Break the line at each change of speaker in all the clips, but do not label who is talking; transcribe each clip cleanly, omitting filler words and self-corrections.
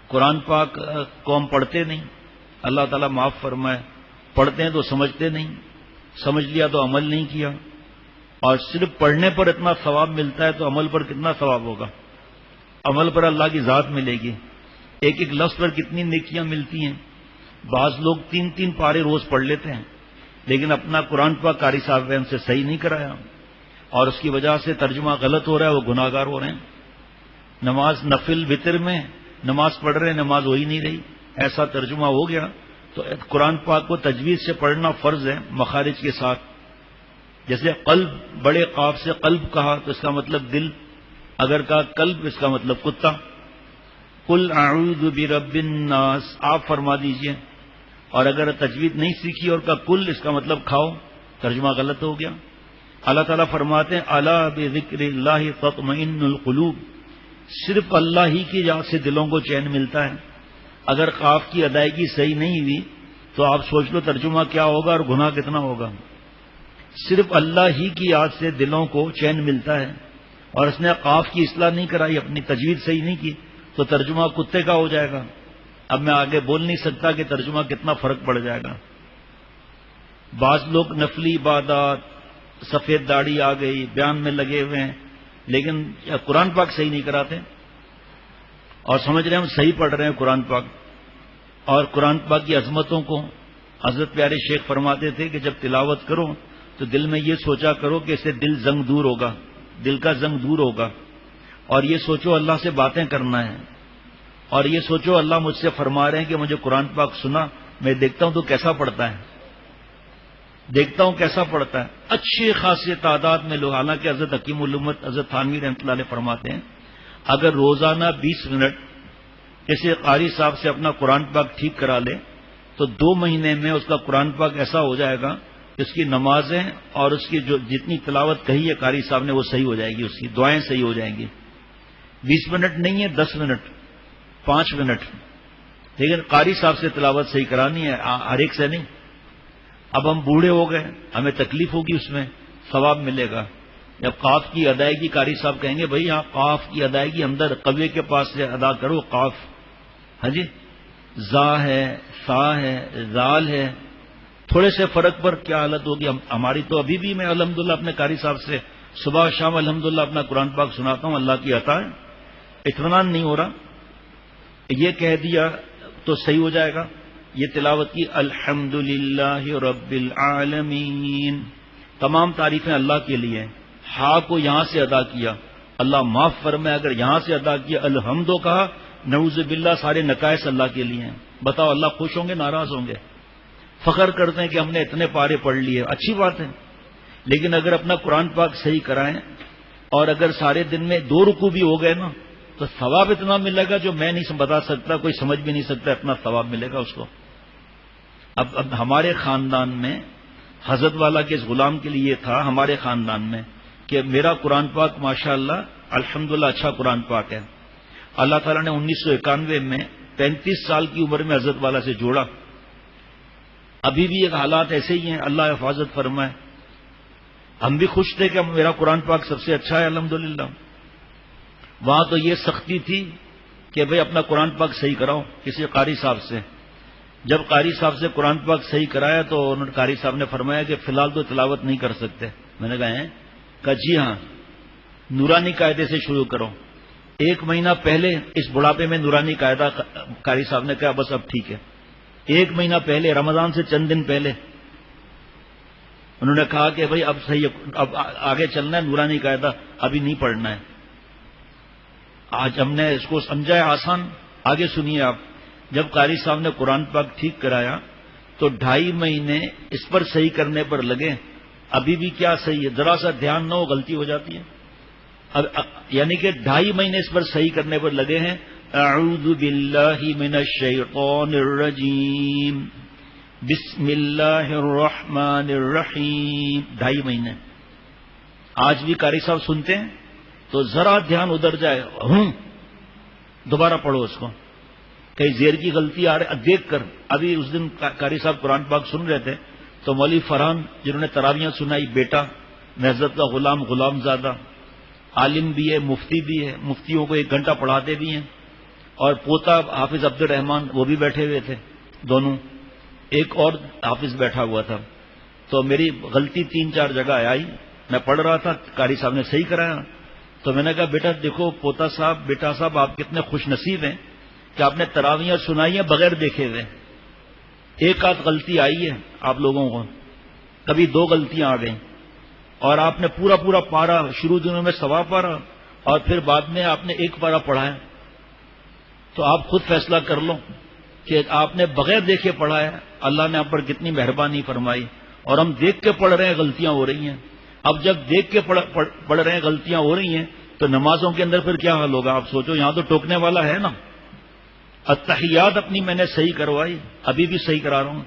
قرآن پاک کو ہم پڑھتے نہیں، اللہ تعالیٰ معاف فرمائے، پڑھتے ہیں تو سمجھتے نہیں، سمجھ لیا تو عمل نہیں کیا، اور صرف پڑھنے پر اتنا ثواب ملتا ہے تو عمل پر کتنا ثواب ہوگا؟ عمل پر اللہ کی ذات ملے گی، ایک ایک لفظ پر کتنی نیکیاں ملتی ہیں۔ بعض لوگ 3 پارے روز پڑھ لیتے ہیں، لیکن اپنا قرآن پاک قاری صاحب نے ان سے صحیح نہیں کرایا، اور اس کی وجہ سے ترجمہ غلط ہو رہا ہے، وہ گناہ گار ہو رہے ہیں۔ نماز نفل وتر میں نماز پڑھ رہے ہیں، نماز ہو ہی نہیں رہی، ایسا ترجمہ ہو گیا۔ تو قرآن پاک کو تجوید سے پڑھنا فرض ہے، مخارج کے ساتھ۔ جیسے قلب، بڑے قاف سے قلب کہا تو اس کا مطلب دل، اگر کہا قلب اس کا مطلب کتا۔ قل اعوذ برب الناس آپ فرما دیجئے، اور اگر تجوید نہیں سیکھی اور کہا کل اس کا مطلب کھاؤ، ترجمہ غلط ہو گیا۔ اللہ تعالیٰ فرماتے ہیں الا بذکر اللہ تطمئن القلوب، صرف اللہ ہی کی یاد سے دلوں کو چین ملتا ہے۔ اگر قاف کی ادائیگی صحیح نہیں ہوئی تو آپ سوچ لو ترجمہ کیا ہوگا اور گناہ کتنا ہوگا۔ صرف اللہ ہی کی یاد سے دلوں کو چین ملتا ہے، اور اس نے قاف کی اصلاح نہیں کرائی، اپنی تجوید صحیح نہیں کی، تو ترجمہ کتے کا ہو جائے گا۔ اب میں آگے بول نہیں سکتا کہ ترجمہ کتنا فرق پڑ جائے گا۔ بعض لوگ نفلی عبادات، سفید داڑھی آ گئی، بیان میں لگے ہوئے ہیں، لیکن قرآن پاک صحیح نہیں کراتے، اور سمجھ رہے ہیں ہم صحیح پڑھ رہے ہیں قرآن پاک۔ اور قرآن پاک کی عظمتوں کو حضرت پیارے شیخ فرماتے تھے کہ جب تلاوت کرو تو دل میں یہ سوچا کرو کہ اس سے دل زنگ دور ہوگا، دل کا زنگ دور ہوگا، اور یہ سوچو اللہ سے باتیں کرنا ہے، اور یہ سوچو اللہ مجھ سے فرما رہے ہیں کہ مجھے قرآن پاک سنا، میں دیکھتا ہوں تو کیسا پڑھتا ہے، دیکھتا ہوں کیسا پڑھتا ہے۔ اچھی خاصی تعداد میں لوگ، حالانکہ حضرت حکیم الامت حضرت تھانوی رحمۃ اللہ علیہ فرماتے ہیں اگر روزانہ 20 منٹ کسی قاری صاحب سے اپنا قرآن پاک ٹھیک کرا لے تو 2 مہینے میں اس کا قرآن پاک ایسا ہو جائے گا کہ اس کی نمازیں اور اس کی جو جتنی تلاوت کہی ہے قاری صاحب نے وہ صحیح ہو جائے گی، اس کی دعائیں صحیح ہو جائیں گی۔ 20 منٹ نہیں ہے، 10 منٹ، 5 منٹ، لیکن قاری صاحب سے تلاوت صحیح کرانی ہے، ہر ایک سے نہیں۔ اب ہم بوڑھے ہو گئے، ہمیں تکلیف ہوگی، اس میں ثواب ملے گا۔ جب قاف کی ادائیگی قاری صاحب کہیں گے بھئی یہاں قاف کی ادائیگی اندر قوے کے پاس سے ادا کرو، قاف، ہاں جی، زا ہے، سا ہے، زال ہے، تھوڑے سے فرق پر کیا حالت ہوگی ہماری۔ تو ابھی بھی میں الحمدللہ اپنے قاری صاحب سے صبح شام الحمدللہ اپنا قرآن پاک سناتا ہوں، اللہ کی عطا ہے، اطمینان نہیں ہو رہا۔ یہ کہہ دیا تو صحیح ہو جائے گا، یہ تلاوت کی الحمدللہ رب العالمین، تمام تعریفیں اللہ کے لیے۔ ہا کو یہاں سے ادا کیا، اللہ معاف فرمائے، اگر یہاں سے ادا کیا الحمدو کہا، نعوذ باللہ سارے نقائص اللہ کے لیے ہیں۔ بتاؤ اللہ خوش ہوں گے ناراض ہوں گے؟ فخر کرتے ہیں کہ ہم نے اتنے پارے پڑھ لیے، اچھی بات ہے، لیکن اگر اپنا قرآن پاک صحیح کرائیں اور اگر سارے دن میں 2 رکوع بھی ہو گئے نا تو ثواب اتنا ملے گا جو میں نہیں بتا سکتا، کوئی سمجھ بھی نہیں سکتا، اتنا ثواب ملے گا اس کو۔ اب ہمارے خاندان میں حضرت والا کے اس غلام کے لیے تھا، ہمارے خاندان میں، کہ میرا قرآن پاک ماشاءاللہ الحمدللہ اچھا قرآن پاک ہے۔ اللہ تعالیٰ نے 1991 میں 35 سال کی عمر میں حضرت والا سے جوڑا، ابھی بھی ایک حالات ایسے ہی ہیں، اللہ حفاظت فرمائے۔ ہم بھی خوش تھے کہ میرا قرآن پاک سب سے اچھا ہے الحمدللہ۔ وہاں تو یہ سختی تھی کہ بھئی اپنا قرآن پاک صحیح کراؤ کسی قاری صاحب سے۔ جب قاری صاحب سے قرآن پاک صحیح کرایا تو قاری صاحب نے فرمایا کہ فی الحال تو تلاوت نہیں کر سکتے۔ میں نے کہا جی ہاں، نورانی قاعدے سے شروع کرو۔ 1 مہینہ پہلے اس بڑھاپے میں نورانی قاعدہ قاری صاحب نے کہا بس اب ٹھیک ہے۔ 1 مہینہ پہلے، رمضان سے چند دن پہلے انہوں نے کہا کہ بھئی اب صحیح، اب آگے چلنا ہے، نورانی قاعدہ ابھی نہیں پڑھنا ہے۔ آج ہم نے اس کو سمجھا ہے آسان، آگے سنیے آپ۔ جب قاری صاحب نے قرآن پاک ٹھیک کرایا تو 2.5 مہینے اس پر صحیح کرنے پر لگے، ابھی بھی کیا صحیح ہے، ذرا سا دھیان نہ ہو غلطی ہو جاتی ہے۔ یعنی کہ 2.5 مہینے اس پر صحیح کرنے پر لگے ہیں۔ اعوذ باللہ من الشیطان الرجیم، بسم اللہ الرحمن الرحیم، 2.5 مہینے۔ آج بھی قاری صاحب سنتے ہیں تو ذرا دھیان ادھر جائے، دوبارہ پڑھو اس کو، کہیں زیر کی غلطی آ رہی دیکھ کر۔ ابھی اس دن قاری صاحب قرآن پاک سن رہے تھے تو مولوی فرحان جنہوں نے تراویحاں سنائی، بیٹا حضرت کا غلام زادہ، عالم بھی ہے، مفتی بھی ہے، مفتیوں کو 1 گھنٹہ پڑھاتے بھی ہیں، اور پوتا حافظ عبد الرحمان وہ بھی بیٹھے ہوئے تھے دونوں، ایک اور حافظ بیٹھا ہوا تھا. تو میری غلطی 3-4 جگہ آئی. میں پڑھ رہا تھا، قاری صاحب نے صحیح کرایا. تو میں نے کہا بیٹا دیکھو پوتا صاحب، بیٹا صاحب، آپ کتنے خوش نصیب ہیں کہ آپ نے تراویحیں سنائی ہیں بغیر دیکھے ہوئے. ایک آدھ غلطی آئی ہے آپ لوگوں کو، کبھی 2 غلطیاں آ گئیں، اور آپ نے پورا پارا شروع دنوں میں سوا پارا اور پھر بعد میں آپ نے 1 پارا پڑھا ہے. تو آپ خود فیصلہ کر لو کہ آپ نے بغیر دیکھے پڑھا ہے. اللہ نے آپ پر کتنی مہربانی فرمائی. اور ہم دیکھ کے پڑھ رہے ہیں، غلطیاں ہو رہی ہیں. اب جب دیکھ کے پڑھ رہے ہیں غلطیاں ہو رہی ہیں تو نمازوں کے اندر پھر کیا حال ہوگا آپ سوچو. یہاں تو ٹوکنے والا ہے نا. التحیات اپنی میں نے صحیح کروائی، ابھی بھی صحیح کرا رہا ہوں.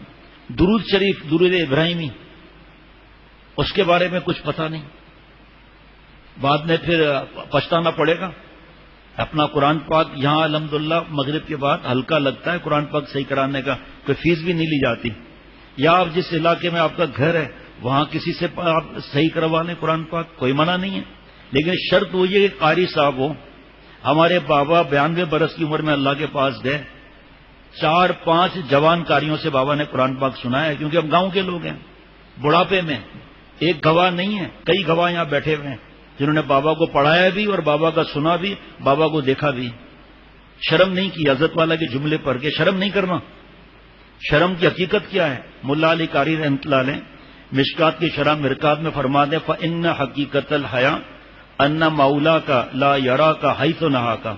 درود شریف، درود ابراہیمی، اس کے بارے میں کچھ پتہ نہیں، بعد میں پھر پچھتانا پڑے گا. اپنا قرآن پاک یہاں الحمدللہ مغرب کے بعد ہلکا لگتا ہے قرآن پاک صحیح کرانے کا، کوئی فیس بھی نہیں لی جاتی. یا آپ جس علاقے میں آپ کا گھر ہے وہاں کسی سے آپ صحیح کروا لیں قرآن پاک، کوئی منع نہیں ہے. لیکن شرط وہ یہ کہ قاری صاحب ہو. ہمارے بابا 92 برس کی عمر میں اللہ کے پاس گئے، 4-5 جوان قاریوں سے بابا نے قرآن پاک سنایا ہے، کیونکہ ہم گاؤں کے لوگ ہیں. بڑھاپے میں ایک گواہ نہیں ہے، کئی گواہ یہاں بیٹھے ہوئے ہیں جنہوں نے بابا کو پڑھایا بھی اور بابا کا سنا بھی، بابا کو دیکھا بھی. شرم نہیں کی حضرت والا کے جملے پڑھ کے، شرم نہیں کرنا. شرم کی حقیقت کیا ہے؟ ملا علی قاری رحمۃ اللہ علیہ مشکات کی شرح مرکات میں فرماتے ہیں فإن حقیقت الحیا ان مولا کا لا یرا کا حیث نہا کا.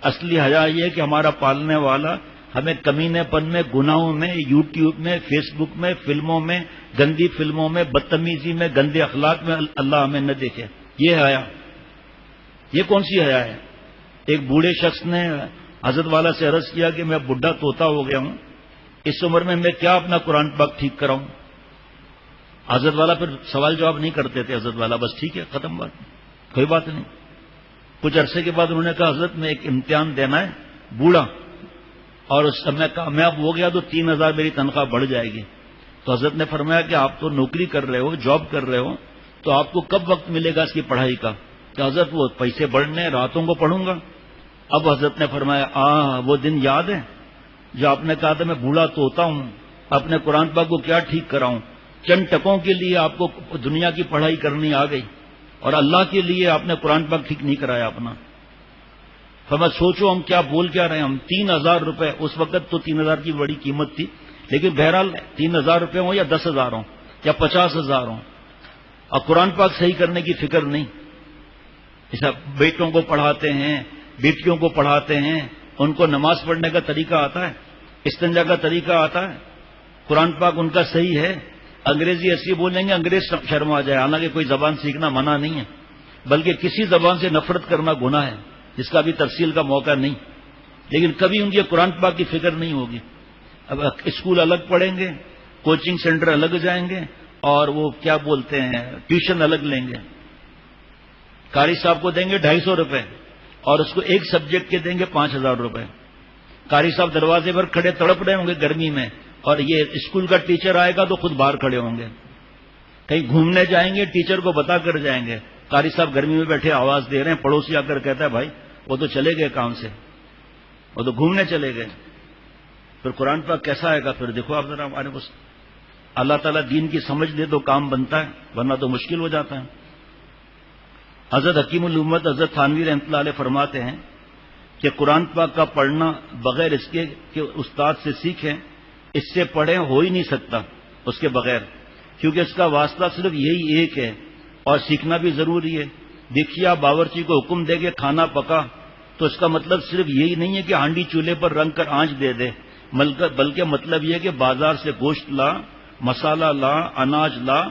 اصلی حیا یہ ہے کہ ہمارا پالنے والا ہمیں کمینے پن میں، گناہوں میں، یوٹیوب میں، فیس بک میں، فلموں میں، گندی فلموں میں، بدتمیزی میں، گندے اخلاق میں اللہ ہمیں نہ دیکھے. یہ حیا، یہ کون سی حیا ہے؟ ایک بوڑھے شخص نے حضرت والا سے عرض کیا کہ میں بڈھا طوطا ہو گیا ہوں، اس عمر میں کیا اپنا قرآن پاک ٹھیک کراؤں. حضرت والا پھر سوال جواب نہیں کرتے تھے. حضرت والا بس ٹھیک ہے، ختم بات، کوئی بات نہیں. کچھ عرصے کے بعد انہوں نے کہا حضرت میں ایک امتحان دینا ہے بوڑھا، اور اس میں کامیاب ہو گیا تو 3000 میری تنخواہ بڑھ جائے گی. تو حضرت نے فرمایا کہ آپ تو نوکری کر رہے ہو، جاب کر رہے ہو، تو آپ کو کب وقت ملے گا اس کی پڑھائی کا؟ کہ حضرت وہ پیسے بڑھنے، راتوں کو پڑھوں گا. اب حضرت نے فرمایا وہ دن یاد ہے جو آپ نے کہا تھا میں بوڑھا طوطا ہوں، اپنے قرآن پاک کو کیا ٹھیک کراؤں. چند ٹکوں کے لیے آپ کو دنیا کی پڑھائی کرنی آ گئی اور اللہ کے لیے آپ نے قرآن پاک ٹھیک نہیں کرایا اپنا. فرمایا سوچو ہم کیا بول کیا رہے ہیں. ہم 3000 روپے، اس وقت تو 3000 کی بڑی قیمت تھی، لیکن بہرحال 3000 روپے ہوں یا 10,000 ہوں یا 50,000 ہوں، اور قرآن پاک صحیح کرنے کی فکر نہیں. ایسا بیٹوں کو پڑھاتے ہیں، بیٹیوں کو پڑھاتے ہیں، ان کو نماز پڑھنے کا طریقہ آتا ہے، استنجا کا طریقہ آتا ہے، قرآن پاک ان کا صحیح ہے. انگریزی ایسی بولیں گے انگریز شرم آ جائے. حالانکہ کوئی زبان سیکھنا منع نہیں ہے، بلکہ کسی زبان سے نفرت کرنا گناہ ہے، جس کا بھی تفصیل کا موقع نہیں. لیکن کبھی ان کی قرآن پاک کی فکر نہیں ہوگی. اب اسکول الگ پڑھیں گے، کوچنگ سینٹر الگ جائیں گے، اور وہ کیا بولتے ہیں ٹیوشن الگ لیں گے. قاری صاحب کو دیں گے 250 روپے اور اس کو ایک سبجیکٹ کے دیں گے 5,000 روپے. قاری صاحب دروازے پر کھڑے تڑپ رہے ہوں گے گرمی میں، اور یہ اسکول کا ٹیچر آئے گا تو خود باہر کھڑے ہوں گے. کہیں گھومنے جائیں گے، ٹیچر کو بتا کر جائیں گے قاری صاحب گرمی میں بیٹھے آواز دے رہے ہیں. پڑوسی آ کر کہتا ہے بھائی وہ تو چلے گئے کام سے، وہ تو گھومنے چلے گئے. پھر قرآن پاک کیسا آئے گا؟ پھر دیکھو آپ ذرا ہمارے پاس اللہ تعالیٰ دین کی سمجھ دے تو کام بنتا ہے، ورنہ تو مشکل ہو جاتا ہے. حضرت حکیم الامت حضرت تھانوی رحمۃ اللہ علیہ فرماتے ہیں کہ قرآن پاک کا پڑھنا بغیر اس کے کہ استاد سے سیکھیں، اس سے پڑھیں ہو ہی نہیں سکتا اس کے بغیر، کیونکہ اس کا واسطہ صرف یہی ایک ہے، اور سیکھنا بھی ضروری ہے. دیکھیے آپ باورچی کو حکم دے کے کھانا پکا تو اس کا مطلب صرف یہی نہیں ہے کہ ہانڈی چولہے پر رنگ کر آنچ دے دے، بلکہ مطلب یہ ہے کہ بازار سے گوشت لا، مسالہ لا، اناج لا،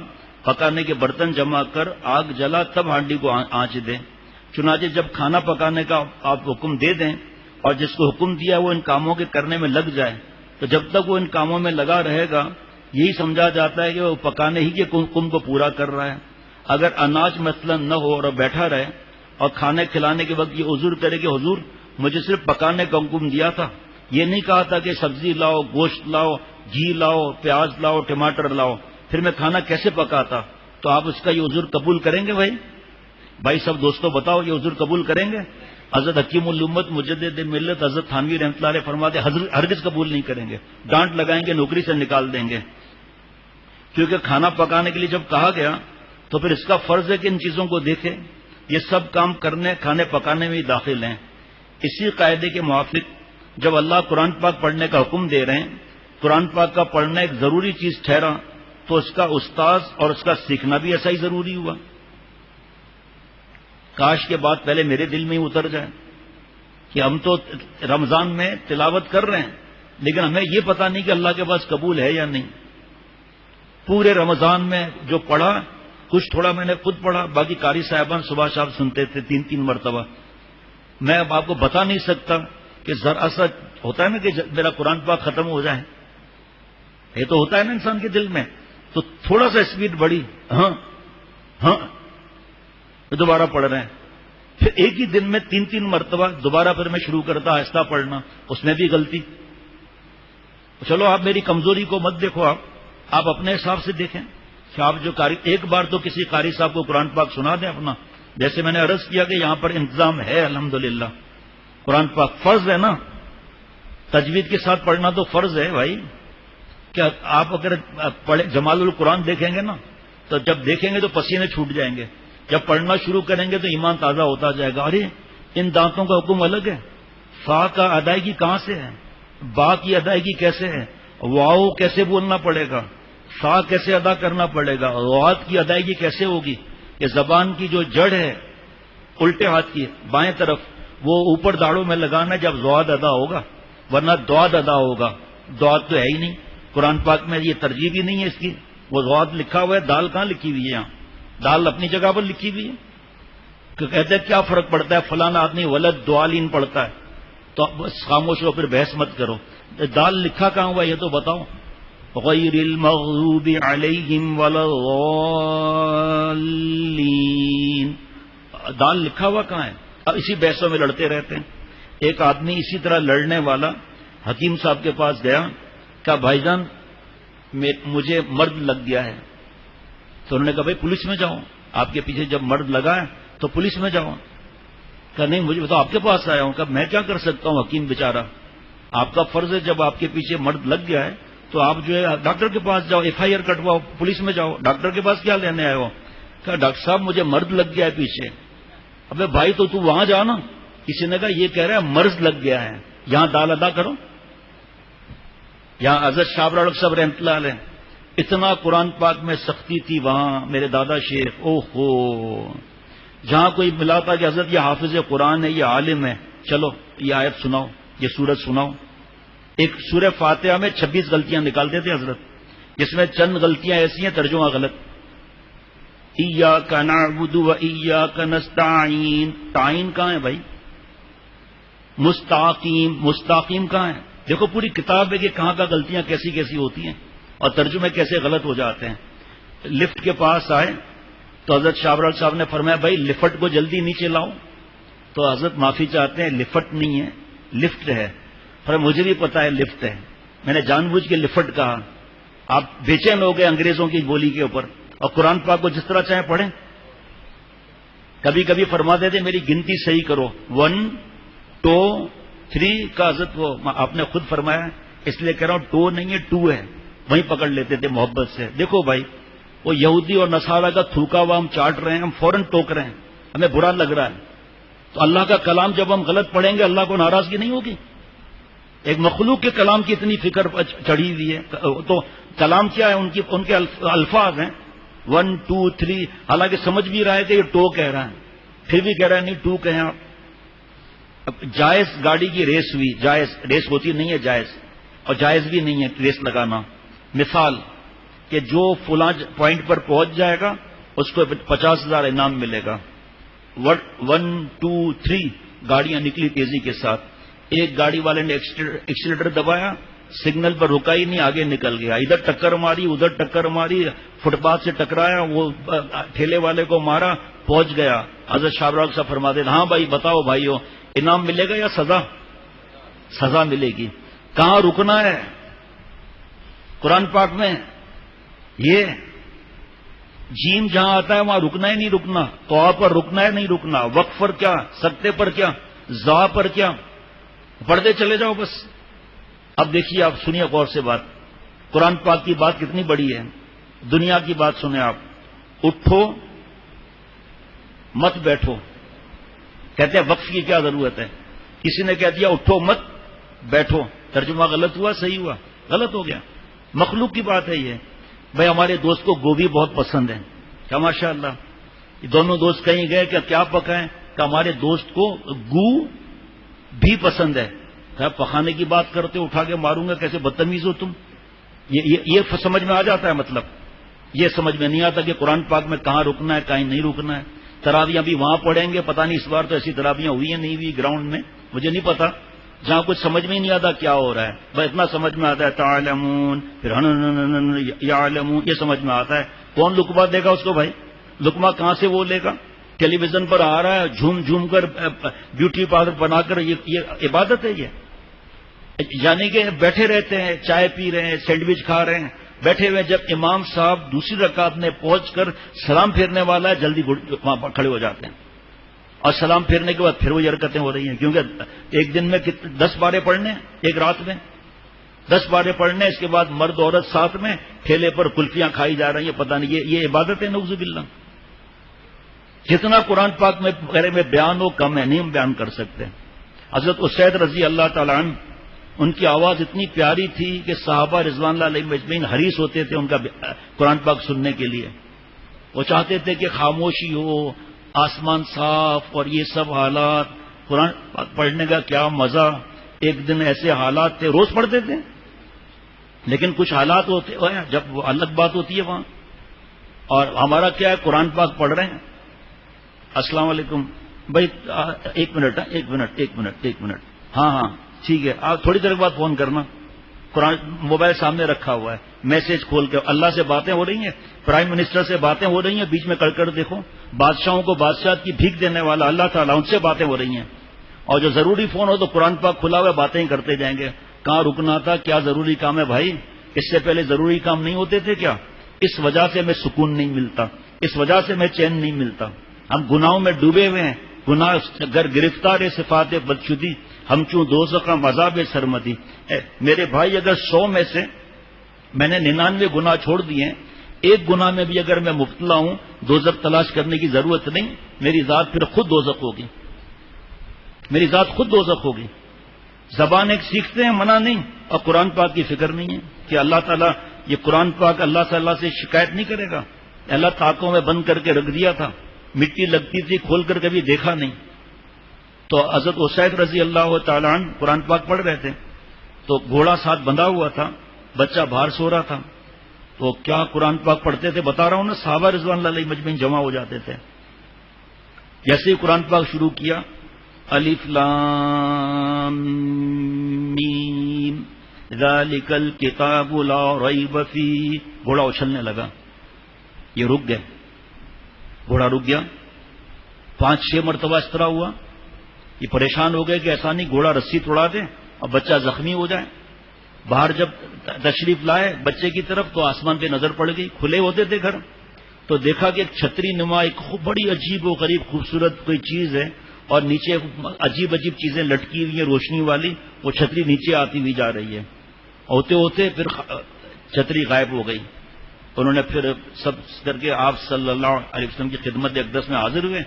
پکانے کے برتن جمع کر، آگ جلا، تب ہانڈی کو آنچ دیں. چنانچہ جب کھانا پکانے کا آپ حکم دے دیں اور جس کو حکم دیا وہ ان کاموں کے کرنے میں لگ جائے، تو جب تک وہ ان کاموں میں لگا رہے گا یہی سمجھا جاتا ہے کہ وہ پکانے ہی کے حکم کو پورا کر رہا ہے. اگر اناج مثلا نہ ہو اور بیٹھا رہے اور کھانے کھلانے کے وقت یہ عذر کرے کہ حضور مجھے صرف پکانے کا حکم دیا تھا، یہ نہیں کہا تھا کہ سبزی لاؤ، گوشت لاؤ، گھی لاؤ، پیاز لاؤ، ٹماٹر لاؤ، پھر میں کھانا کیسے پکاتا، تو آپ اس کا یہ عذر قبول کریں گے؟ بھائی سب دوستوں بتاؤ، یہ عذر قبول کریں گے؟ حضرت حکیم الامت مجدد ملت حضرت تھانوی رحمۃ اللہ علیہ فرماتے ہرگز قبول نہیں کریں گے، ڈانٹ لگائیں گے، نوکری سے نکال دیں گے، کیونکہ کھانا پکانے کے لیے جب کہا گیا تو پھر اس کا فرض ہے کہ ان چیزوں کو دیکھیں، یہ سب کام کرنے کھانے پکانے میں ہی داخل ہیں۔ اسی قاعدے کے موافق جب اللہ قرآن پاک پڑھنے کا حکم دے رہے ہیں، قرآن پاک کا پڑھنا ایک ضروری چیز ٹھہرا تو اس کا استاذ اور اس کا سیکھنا بھی ایسا ہی ضروری ہوا۔ کاش کے بات پہلے میرے دل میں ہی اتر جائے کہ ہم تو رمضان میں تلاوت کر رہے ہیں لیکن ہمیں یہ پتہ نہیں کہ اللہ کے پاس قبول ہے یا نہیں۔ پورے رمضان میں جو پڑھا کچھ تھوڑا میں نے خود پڑھا، باقی قاری صاحبان صبح شام سنتے تھے 3 مرتبہ۔ میں اب آپ کو بتا نہیں سکتا کہ ذرا سا ہوتا ہے نا کہ میرا قرآن پاک ختم ہو جائے، یہ تو ہوتا ہے نا انسان کے دل میں، تو تھوڑا سا اسپیڈ بڑھی، ہاں دوبارہ پڑھ رہے ہیں، پھر ایک ہی دن میں 3 مرتبہ دوبارہ پھر میں شروع کرتا آہستہ پڑھنا، اس میں بھی غلطی۔ چلو آپ میری کمزوری کو مت دیکھو، آپ اپنے حساب سے دیکھیں کہ آپ جو قاری، ایک بار تو کسی قاری صاحب کو قرآن پاک سنا دیں اپنا، جیسے میں نے عرض کیا کہ یہاں پر انتظام ہے الحمدللہ، قرآن پاک فرض ہے نا، تجوید کے ساتھ پڑھنا تو فرض ہے بھائی۔ کیا آپ اگر جمال القرآن دیکھیں گے نا تو جب دیکھیں گے تو پسینے چھوٹ جائیں گے، جب پڑھنا شروع کریں گے تو ایمان تازہ ہوتا جائے گا۔ ارے ان دانتوں کا حکم الگ ہے، فا کا ادائیگی کہاں سے ہے، با کی ادائیگی کیسے ہے، واؤ کیسے بولنا پڑے گا، فا کیسے ادا کرنا پڑے گا، غات کی ادائیگی کیسے ہوگی، یہ زبان کی جو جڑ ہے الٹے ہاتھ کی بائیں طرف وہ اوپر داڑوں میں لگانا ہے جب زواد ادا ہوگا، ورنہ دواد ادا ہوگا، دواد تو ہے ہی نہیں قرآن پاک میں، یہ ترجیح ہی نہیں ہے اس کی، وہ زواد لکھا ہوا ہے، دال کہاں لکھی ہوئی ہے، یہاں دال اپنی جگہ پر لکھی ہوئی ہے، کہ کہتے ہیں کیا فرق پڑتا ہے فلانا آدمی ولد دوالین پڑھتا ہے، تو بس خاموش ہو، پھر بحث مت کرو، دال لکھا کہاں ہوا یہ تو بتاؤ، غیر المغضوب علیہم ولا الضالین، دال لکھا ہوا کہاں ہے؟ اب اسی بحثوں میں لڑتے رہتے ہیں۔ ایک آدمی اسی طرح لڑنے والا حکیم صاحب کے پاس گیا، کہا بھائی جان مجھے مرد لگ گیا ہے، تو انہوں نے کہا بھائی پولیس میں جاؤ، آپ کے پیچھے جب مرد لگا ہے تو پولیس میں جاؤ۔ کہا نہیں مجھے بتاؤ، آپ کے پاس آیا ہوں۔ کہا میں کیا کر سکتا ہوں حکیم بیچارہ، آپ کا فرض ہے جب آپ کے پیچھے مرد لگ گیا ہے تو آپ جو ہے ڈاکٹر کے پاس جاؤ، FIR کٹواؤ، پولیس میں جاؤ، ڈاکٹر کے پاس کیا لینے آئے ہو؟ کہا ڈاکٹر صاحب مجھے مرد لگ گیا ہے پیچھے۔ ابے بھائی تو وہاں جا نا، کسی نے کہا یہ کہہ رہا ہے مرض لگ گیا ہے، یہاں دال ادا کرو۔ یہاں حضرت شاہ ابرار صاحب رحمۃ اللہ علیہ، اتنا قرآن پاک میں سختی تھی وہاں، میرے دادا شیخ، او ہو، جہاں کوئی ملا تھا کہ حضرت یہ حافظ قرآن ہے، یہ عالم ہے، چلو یہ آیت سناؤ، یہ سورت سناؤ۔ ایک سورہ فاتحہ میں 26 غلطیاں نکالتے تھے حضرت، جس میں چند غلطیاں ایسی ہیں ترجمہ غلط۔ ایاک نعبد و ایاک نستعین، تعین کہاں ہے بھائی؟ مستقیم کہاں ہے؟ دیکھو پوری کتاب ہے کہ کہاں کا غلطیاں کیسی کیسی ہوتی ہیں اور ترجمے کیسے غلط ہو جاتے ہیں۔ لفٹ کے پاس آئے تو حضرت شاہ ابرار صاحب نے فرمایا بھائی لفٹ کو جلدی نیچے لاؤ، تو حضرت معافی چاہتے ہیں لفٹ نہیں ہے لفٹ ہے۔ پر مجھے بھی پتا ہے لفٹ ہے، میں نے جان بوجھ کے لفٹ کہا۔ آپ بے چین ہو گئے انگریزوں کی بولی کے اوپر، اور قرآن پاک کو جس طرح چاہیں پڑھیں۔ کبھی کبھی فرما دیتے میری گنتی صحیح کرو، 1 2 3 کا حضرت وہ آپ نے خود فرمایا، اس لیے کہہ رہا ہوں 2 نہیں ہے 2 ہے، وہیں پکڑ لیتے تھے محبت سے۔ دیکھو بھائی وہ یہودی اور نصارہ کا تھوکا ہوا ہم چاٹ رہے ہیں، ہم فوراً ٹوک رہے ہیں، ہمیں برا لگ رہا ہے، تو اللہ کا کلام جب ہم غلط پڑھیں گے اللہ کو ناراضگی نہیں ہوگی؟ ایک مخلوق کے کلام کی اتنی فکر چڑھی ہوئی ہے، تو کلام کیا ہے؟ ان کے الفاظ ہیں 1 2 3، حالانکہ سمجھ بھی رہا ہے کہ یہ 2 کہہ رہا ہے، پھر بھی کہہ رہا ہے نہیں 2 کہیں آپ۔ اب جائز گاڑی کی ریس ہوئی، جائز ریس ہوتی نہیں ہے جائز، اور جائز بھی نہیں ہے ریس لگانا۔ مثال کہ جو فلاں پوائنٹ پر پہنچ جائے گا اس کو 50,000 انعام ملے گا۔ 1 2 3 گاڑیاں نکلی تیزی کے ساتھ، ایک گاڑی والے نے ایکسیلیٹر دبایا، سگنل پر رکا ہی نہیں، آگے نکل گیا، ادھر ٹکر ماری ادھر ٹکر ماری، فٹ پاتھ سے ٹکرایا، وہ ٹھیلے والے کو مارا، پہنچ گیا۔ حضرت شاہ ابرار صاحب فرماتے ہاں بھائی بتاؤ بھائیو، انعام ملے گا یا سزا؟ سزا ملے گی۔ کہاں رکنا ہے قرآن پاک میں؟ یہ جیم جہاں آتا ہے وہاں رکنا ہی نہیں رکنا، طوا پر رکنا ہے نہیں رکنا، وقف پر کیا، سکتے پر کیا، زا پر کیا پڑھتے چلے جاؤ بس. اب دیکھیے آپ سنیے غور سے بات, قرآن پاک کی بات کتنی بڑی ہے. دنیا کی بات سنیں آپ, اٹھو مت بیٹھو, کہتے ہیں وقف کی کیا ضرورت ہے. کسی نے کہہ دیا اٹھو مت بیٹھو, ترجمہ غلط ہوا صحیح ہوا؟ غلط ہو گیا. مخلوق کی بات ہے یہ. بھائی ہمارے دوست کو گوبھی بہت پسند ہے, کیا ماشاء اللہ, یہ دونوں دوست کہیں گئے کہ کیا پکائیں, کہ ہمارے دوست کو گو بھی پسند ہے. کیا پکانے کی بات کرتے ہو, اٹھا کے ماروں گا, کیسے بدتمیز ہو تم. یہ سمجھ میں آ جاتا ہے. مطلب یہ سمجھ میں نہیں آتا کہ قرآن پاک میں کہاں رکنا ہے کہیں نہیں رکنا ہے. تراویاں بھی وہاں پڑھیں گے, پتہ نہیں اس بار تو ایسی تراویاں ہوئی ہیں نہیں ہوئی گراؤنڈ میں, مجھے نہیں پتا, جہاں کچھ سمجھ میں ہی نہیں آتا کیا ہو رہا ہے. بس اتنا سمجھ میں آتا ہے تعلمون, پھر یعلمون, یہ سمجھ میں آتا ہے. کون لقمہ دے گا اس کو بھائی؟ لقمہ کہاں سے وہ لے گا؟ ٹیلی ویژن پر آ رہا ہے, جھوم جھوم کر بیوٹی پارلر بنا کر, یہ عبادت ہے. یہ یعنی کہ بیٹھے رہتے ہیں, چائے پی رہے ہیں, سینڈوچ کھا رہے ہیں, بیٹھے ہوئے. جب امام صاحب دوسری رکعت میں پہنچ کر سلام پھیرنے والا ہے, جلدی وہاں پر کھڑے ہو جاتے ہیں, اور سلام پھیرنے کے بعد پھر وہ حرکتیں ہو رہی ہیں. کیونکہ ایک دن میں 10 بارے پڑھنے, ایک رات میں 10 بارے پڑھنے, اس کے بعد مرد عورت ساتھ میں ٹھیلے پر کلفیاں کھائی جا رہی ہیں. پتہ نہیں یہ عبادت ہے نعوذ باللہ. جتنا قرآن پاک میں بارے میں بیان ہو کم ہے, نہیں ہم بیان کر سکتے. حضرت اسید رضی اللہ تعالیٰ عنہ, ان کی آواز اتنی پیاری تھی کہ صحابہ رضوان اللہ علیہم اجمعین حریص ہوتے تھے ان کا قرآن پاک سننے کے لیے. وہ چاہتے تھے کہ خاموشی ہو, آسمان صاف, اور یہ سب حالات. قرآن پاک پڑھنے کا کیا مزہ. ایک دن ایسے حالات تھے, روز پڑھتے تھے, لیکن کچھ حالات ہوتے ہیں جب وہ الگ بات ہوتی ہے وہاں. اور ہمارا کیا ہے, قرآن پاک پڑھ رہے ہیں. السلام علیکم بھائی, ایک منٹ, ہاں ٹھیک ہے, آپ تھوڑی دیر بعد فون کرنا. قرآن موبائل سامنے رکھا ہوا ہے, میسج کھول کے اللہ سے باتیں ہو رہی ہیں, پرائم منسٹر سے باتیں ہو رہی ہیں, بیچ میں کر دیکھو بادشاہوں کو بادشاہت کی بھیک دینے والا اللہ تعالیٰ, ان سے باتیں ہو رہی ہیں. اور جو ضروری فون ہو تو قرآن پاک کھلا ہوا, باتیں ہی کرتے جائیں گے. کہاں رکنا تھا, کیا ضروری کام ہے بھائی؟ اس سے پہلے ضروری کام نہیں ہوتے تھے کیا؟ اس وجہ سے میں سکون نہیں ملتا, اس وجہ سے میں چین نہیں ملتا. ہم گناہوں میں ڈوبے ہوئے ہیں. گناہ گر گرفتار صفات بدشدی, ہم چوں دوزخ عذاب سرمدی. میرے بھائی, اگر 100 میں سے میں نے 99 گناہ چھوڑ دیے, ایک گناہ میں بھی اگر میں مبتلا ہوں, دوزخ تلاش کرنے کی ضرورت نہیں. میری ذات پھر خود دوزخ ہوگی, میری ذات خود دوزخ ہوگی. زبان ایک سیکھتے ہیں, منع نہیں, اور قرآن پاک کی فکر نہیں ہے کہ اللہ تعالیٰ, یہ قرآن پاک اللہ تعالیٰ سے شکایت نہیں کرے گا. اللہ طاقوں میں بند کر کے رکھ دیا تھا, مٹی لگتی تھی, کھول کر کبھی دیکھا نہیں. تو حضرت اسید رضی اللہ تعالیٰ عنہ قرآن پاک پڑھ رہے تھے, تو گھوڑا ساتھ بندھا ہوا تھا, بچہ باہر سو رہا تھا. تو کیا قرآن پاک پڑھتے تھے, بتا رہا ہوں نا, صحابہ رضوان اللہ علیہم اجمعین جمع ہو جاتے تھے. جیسے ہی قرآن پاک شروع کیا, الف لام میم ذالک الکتاب لا ریب فیہ, گھوڑا اچھلنے لگا. یہ رک گئے, گھوڑا رک گیا. 5-6 مرتبہ اس طرح ہوا. یہ پریشان ہو گئے کہ ایسا نہیں گھوڑا رسی توڑا دے اور بچہ زخمی ہو جائے. باہر جب تشریف لائے بچے کی طرف, تو آسمان پہ نظر پڑ گئی, کھلے ہوتے تھے گھر, تو دیکھا کہ ایک چھتری نما, ایک بڑی عجیب و غریب خوبصورت کوئی چیز ہے, اور نیچے عجیب عجیب چیزیں لٹکی ہوئی ہیں روشنی والی. وہ چھتری نیچے آتی ہوئی جا رہی ہے. ہوتے ہوتے پھر چھتری غائب ہو گئی. انہوں نے پھر سب کر کے آپ صلی اللہ علیہ وسلم کی خدمت اقدس میں حاضر ہوئے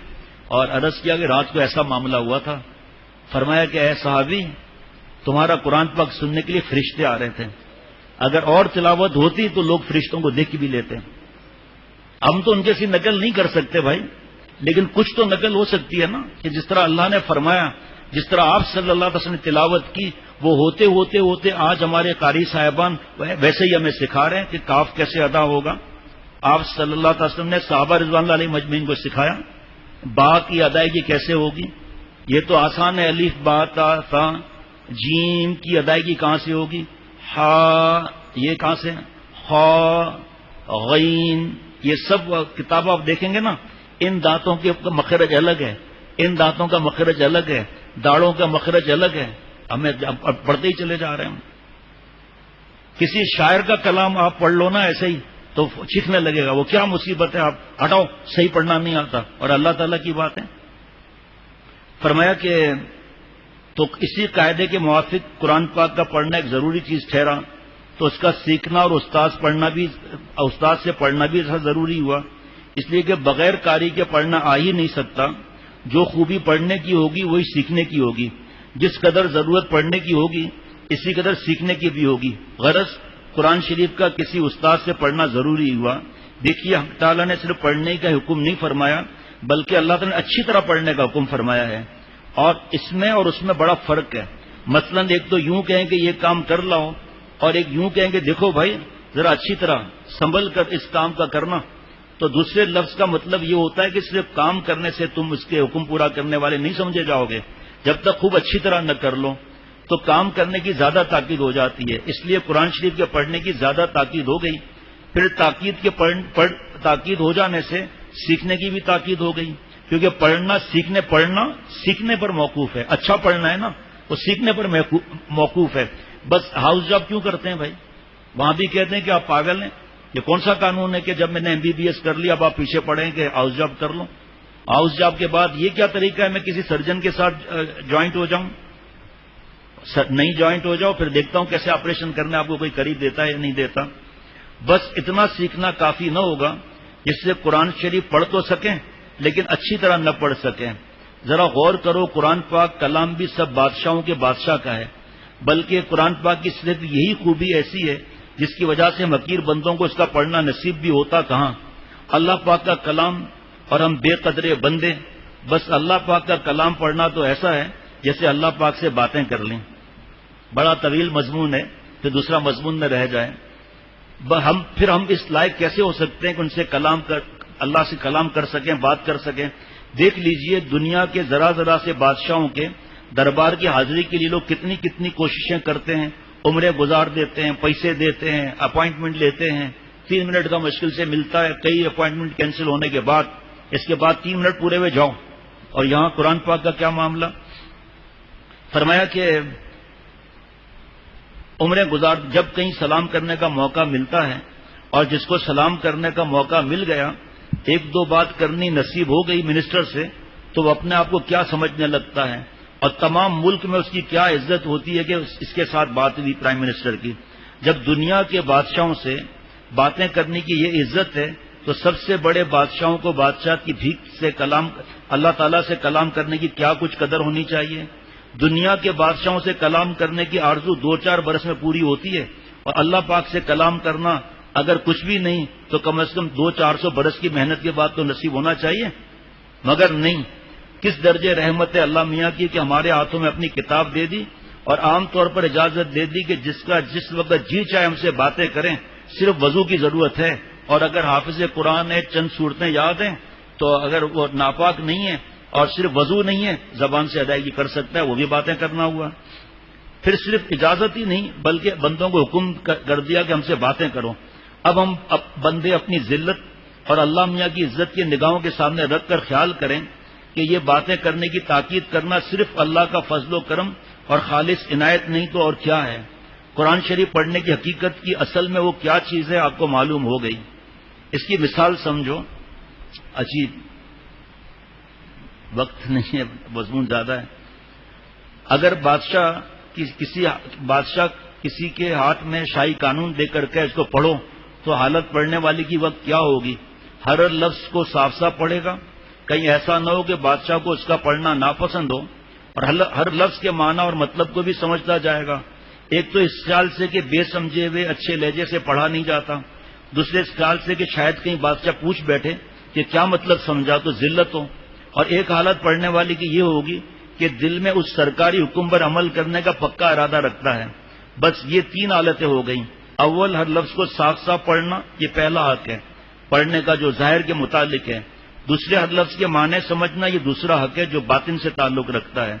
اور عرض کیا کہ رات کو ایسا معاملہ ہوا تھا. فرمایا کہ اے صحابی, تمہارا قرآن پاک سننے کے لیے فرشتے آ رہے تھے. اگر اور تلاوت ہوتی تو لوگ فرشتوں کو دیکھ بھی لیتے. ہم تو ان جیسی نقل نہیں کر سکتے بھائی, لیکن کچھ تو نقل ہو سکتی ہے نا, کہ جس طرح اللہ نے فرمایا, جس طرح آپ صلی اللہ علیہ وسلم نے تلاوت کی, وہ ہوتے آج ہمارے قاری صاحبان ویسے ہی ہمیں سکھا رہے ہیں کہ کاف کیسے ادا ہوگا. آپ صلی اللہ علیہ وسلم نے صحابہ رضوان اللہ علیہم اجمعین کو سکھایا. با کی ادائیگی کیسے ہوگی, یہ تو آسان ہے, الف با تا تا. جیم کی ادائیگی کہاں سے ہوگی, ہا, یہ کہاں سے, خا, غین. یہ سب کتاب آپ دیکھیں گے نا, ان دانتوں کے مخرج الگ ہے, ان دانتوں کا مخرج الگ ہے, داڑھوں کا مخرج الگ ہے. ہمیں پڑھتے ہی چلے جا رہے ہیں. کسی شاعر کا کلام آپ پڑھ لو نا ایسے ہی تو چیخنے لگے گا, وہ کیا مصیبت ہے, آپ ہٹاؤ, صحیح پڑھنا نہیں آتا. اور اللہ تعالیٰ کی بات ہے. فرمایا کہ تو اسی قاعدے کے موافق قرآن پاک کا پڑھنا ایک ضروری چیز ٹھہرا، تو اس کا سیکھنا اور استاد سے پڑھنا بھی ایسا ضروری ہوا، اس لیے کہ بغیر قاری کے پڑھنا آ ہی نہیں سکتا۔ جو خوبی پڑھنے کی ہوگی وہی سیکھنے کی ہوگی، جس قدر ضرورت پڑھنے کی ہوگی اسی قدر سیکھنے کی بھی ہوگی۔ غرض قرآن شریف کا کسی استاد سے پڑھنا ضروری ہوا۔ دیکھیے حق تعالیٰ نے صرف پڑھنے کا حکم نہیں فرمایا، بلکہ اللہ تعالیٰ نے اچھی طرح پڑھنے کا حکم فرمایا ہے، اور اس میں بڑا فرق ہے۔ مثلا ایک تو یوں کہیں کہ یہ کام کر لاؤ، اور ایک یوں کہیں کہ دیکھو بھائی ذرا اچھی طرح سنبھل کر اس کام کا کرنا۔ تو دوسرے لفظ کا مطلب یہ ہوتا ہے کہ صرف کام کرنے سے تم اس کے حکم پورا کرنے والے نہیں سمجھے جاؤ گے، جب تک خوب اچھی طرح نہ کر لو تو کام کرنے کی زیادہ تاکید ہو جاتی ہے۔ اس لیے قرآن شریف کے پڑھنے کی زیادہ تاکید ہو گئی، پھر تاکید ہو جانے سے سیکھنے کی بھی تاکید ہو گئی، کیونکہ پڑھنا سیکھنے پر موقوف ہے۔ اچھا پڑھنا ہے نا، وہ سیکھنے پر موقوف ہے۔ بس ہاؤس جاب کیوں کرتے ہیں بھائی؟ وہاں بھی کہتے ہیں کہ آپ پاگل ہیں، یہ کون سا قانون ہے کہ جب میں نے MBBS کر لیا اب آپ پیچھے پڑیں کہ ہاؤس جاب کر لو؟ ہاؤس جاب کے بعد یہ کیا طریقہ ہے میں کسی سرجن کے ساتھ جوائنٹ ہو جاؤں؟ نہیں جوائنٹ ہو جاؤ، پھر دیکھتا ہوں کیسے آپریشن کرنے آپ کو کوئی قریب دیتا ہے یا نہیں دیتا۔ بس اتنا سیکھنا کافی نہ ہوگا جس سے قرآن شریف پڑھ تو سکیں لیکن اچھی طرح نہ پڑھ سکیں۔ ذرا غور کرو، قرآن پاک کلام بھی سب بادشاہوں کے بادشاہ کا ہے، بلکہ قرآن پاک کی صرف یہی خوبی ایسی ہے جس کی وجہ سے حقیر بندوں کو اس کا پڑھنا نصیب بھی ہوتا کہاں۔ اللہ پاک کا کلام اور ہم بے قدرے بندے، بس اللہ پاک کا کلام پڑھنا تو ایسا ہے جیسے اللہ پاک سے باتیں کر لیں۔ بڑا طویل مضمون ہے، پھر دوسرا مضمون نہ رہ جائے۔ پھر ہم اس لائق کیسے ہو سکتے ہیں کہ ان سے اللہ سے کلام کر سکیں، بات کر سکیں؟ دیکھ لیجئے دنیا کے ذرا ذرا سے بادشاہوں کے دربار کی حاضری کے لیے لوگ کتنی کتنی کوششیں کرتے ہیں، عمریں گزار دیتے ہیں، پیسے دیتے ہیں، اپوائنٹمنٹ لیتے ہیں، 3 منٹ کا مشکل سے ملتا ہے، کئی اپوائنٹمنٹ کینسل ہونے کے بعد، اس کے بعد 3 منٹ پورے ہوئے جاؤ۔ اور یہاں قرآن پاک کا کیا معاملہ؟ فرمایا کہ عمریں گزار، جب کہیں سلام کرنے کا موقع ملتا ہے اور جس کو سلام کرنے کا موقع مل گیا، 1-2 بات کرنی نصیب ہو گئی منسٹر سے، تو وہ اپنے آپ کو کیا سمجھنے لگتا ہے، اور تمام ملک میں اس کی کیا عزت ہوتی ہے کہ اس کے ساتھ بات ہوئی پرائم منسٹر کی۔ جب دنیا کے بادشاہوں سے باتیں کرنے کی یہ عزت ہے تو سب سے بڑے بادشاہوں کو بادشاہ کی بھیک سے اللہ تعالیٰ سے کلام کرنے کی کیا کچھ قدر ہونی چاہیے۔ دنیا کے بادشاہوں سے کلام کرنے کی آرزو 2-4 برس میں پوری ہوتی ہے، اور اللہ پاک سے کلام کرنا اگر کچھ بھی نہیں تو کم از کم 200-400 برس کی محنت کے بعد تو نصیب ہونا چاہیے، مگر نہیں۔ کس درجے رحمت ہے اللہ میاں کی کہ ہمارے ہاتھوں میں اپنی کتاب دے دی، اور عام طور پر اجازت دے دی کہ جس وقت جی چاہے ہم سے باتیں کریں، صرف وضو کی ضرورت ہے، اور اگر حافظ قرآن ہے، چند صورتیں یاد ہیں، تو اگر وہ ناپاک نہیں ہے اور صرف وضو نہیں ہے، زبان سے ادائیگی کر سکتا ہے، وہ بھی باتیں کرنا ہوا۔ پھر صرف اجازت ہی نہیں بلکہ بندوں کو حکم کر دیا کہ ہم سے باتیں کرو۔ اب ہم بندے اپنی ذلت اور اللہ میاں کی عزت کی نگاہوں کے سامنے رکھ کر خیال کریں کہ یہ باتیں کرنے کی تاکید کرنا صرف اللہ کا فضل و کرم اور خالص عنایت نہیں تو اور کیا ہے۔ قرآن شریف پڑھنے کی حقیقت کی اصل میں وہ کیا چیز ہے آپ کو معلوم ہو گئی۔ اس کی مثال سمجھو، عجیب وقت نہیں ہے، مضمون زیادہ ہے۔ اگر بادشاہ کسی کے ہاتھ میں شاہی قانون دے کر کے اس کو پڑھو تو حالت پڑھنے والی کی وقت کیا ہوگی؟ ہر لفظ کو صاف صاف پڑھے گا، کہیں ایسا نہ ہو کہ بادشاہ کو اس کا پڑھنا ناپسند ہو، اور ہر لفظ کے معنی اور مطلب کو بھی سمجھتا جائے گا۔ ایک تو اس خیال سے کہ بے سمجھے ہوئے اچھے لہجے سے پڑھا نہیں جاتا، دوسرے اس خیال سے کہ شاید کہیں بادشاہ پوچھ بیٹھے کہ کیا مطلب سمجھا تو ذلت ہو، اور ایک حالت پڑھنے والی کی یہ ہوگی کہ دل میں اس سرکاری حکم پر عمل کرنے کا پکا ارادہ رکھتا ہے۔ بس یہ 3 حالتیں ہو گئیں۔ اول، ہر لفظ کو صاف صاف پڑھنا، یہ پہلا حق ہے پڑھنے کا جو ظاہر کے متعلق ہے۔ دوسرے، ہر لفظ کے معنی سمجھنا، یہ دوسرا حق ہے جو باطن سے تعلق رکھتا ہے۔